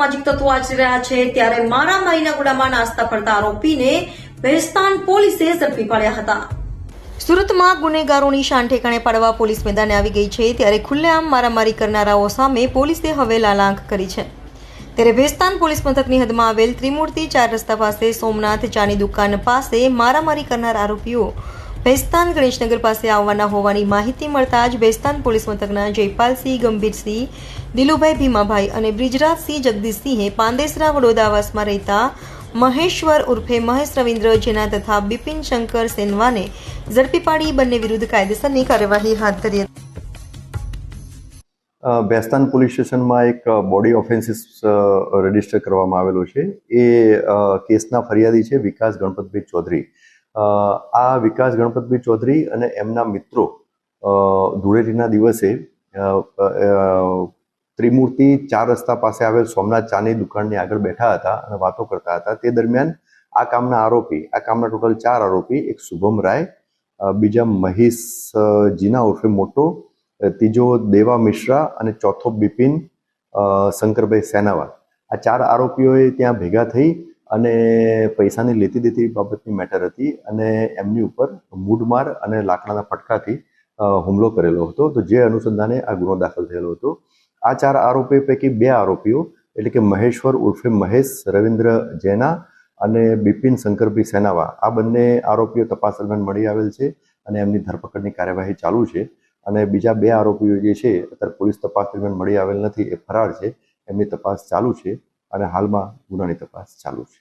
અસામાજિક તત્વો આચરી રહ્યા છે ત્યારે મારામારીના ગુનામાં નાસ્તા ફરતા આરોપીને ભેસ્તાન પોલીસે ઝડપી પાડ્યા હતા। સુરતમાં ગુનેગારોની શાન ઠેકાણે પાડવા પોલીસ મેદાને આવી ગઈ છે ત્યારે ખુલ્લેઆમ મારામારી કરનારાઓ સામે પોલીસે હવે લાલાંક કરી છે। ત્યારે ભેસ્તાન પોલીસ મથકની હદમાં આવેલ ત્રિમૂર્તિ 4 રસ્તા પાસે સોમનાથ ચાની દુકાન પાસે મારામારી કરનાર આરોપીઓ ભેસ્તાન ગણેશનગર પાસે આવવાના હોવાની માહિતી મળતા જ ભેસ્તાન પોલીસ મથકના જયપાલસિંહ ગંભીરસિંહ, દિલુભાઈ ભીમાભાઈ અને બ્રિજરાજસિંહ જગદીશસિંહે પાંદેસરા વડોદરાવાસમાં રહેતા મહેશ્વર ઉર્ફે મહેશ રવિન્દ્ર જેના તથા બિપિન શંકર સેનવાને ઝડપી પાડી બંને વિરુદ્ધ કાયદેસરની કાર્યવાહી હાથ ધરી હતી। ભેસ્તાન પોલીસ સ્ટેશનમાં એક બોડી ઓફેન્સીસ રજીસ્ટર કરવામાં આવેલો છે। એ કેસના ફરિયાદી છે વિકાસ ગણપતભાઈ ચૌધરી। આ વિકાસ ગણપતભાઈ ચૌધરી અને એમના મિત્રો ધૂળેટીના દિવસે ત્રિમૂર્તિ 4 રસ્તા પાસે આવેલ સોમનાથ ચાની દુકાનની આગળ બેઠા હતા અને વાતો કરતા હતા। તે દરમિયાન આ કામના ટોટલ 4 આરોપી, એક શુભમ રાય, બીજા મહેશ જીના ઉર્ફે મોટો, ત્રીજો દેવા મિશ્રા અને ચોથો બિપિન શંકરભાઈ સેનાવા, આ 4 આરોપીઓએ ત્યાં ભેગા થઈ અને પૈસાની લેતી દેતી બાબતની મેટર હતી અને એમની ઉપર મૂઢમાર અને લાકડાના ફટકાથી હુમલો કરેલો હતો। તો જે અનુસંધાને આ ગુનો દાખલ થયેલો હતો। આ 4 આરોપીઓ પૈકી 2 આરોપીઓ એટલે કે મહેશ્વર ઉર્ફે મહેશ રવિન્દ્ર જૈના અને બિપિન શંકરભાઈ સેનાવા, આ બંને આરોપીઓ તપાસ દરમિયાન મળી આવેલ છે અને એમની ધરપકડની કાર્યવાહી ચાલુ છે। અને બીજા 2 આરોપીઓ જે છે અત્યારે પોલીસ તપાસ દરમિયાન મળી આવેલ નથી, એ ફરાર છે, એમની તપાસ ચાલુ છે અને હાલમાં ગુનાની તપાસ ચાલુ છે।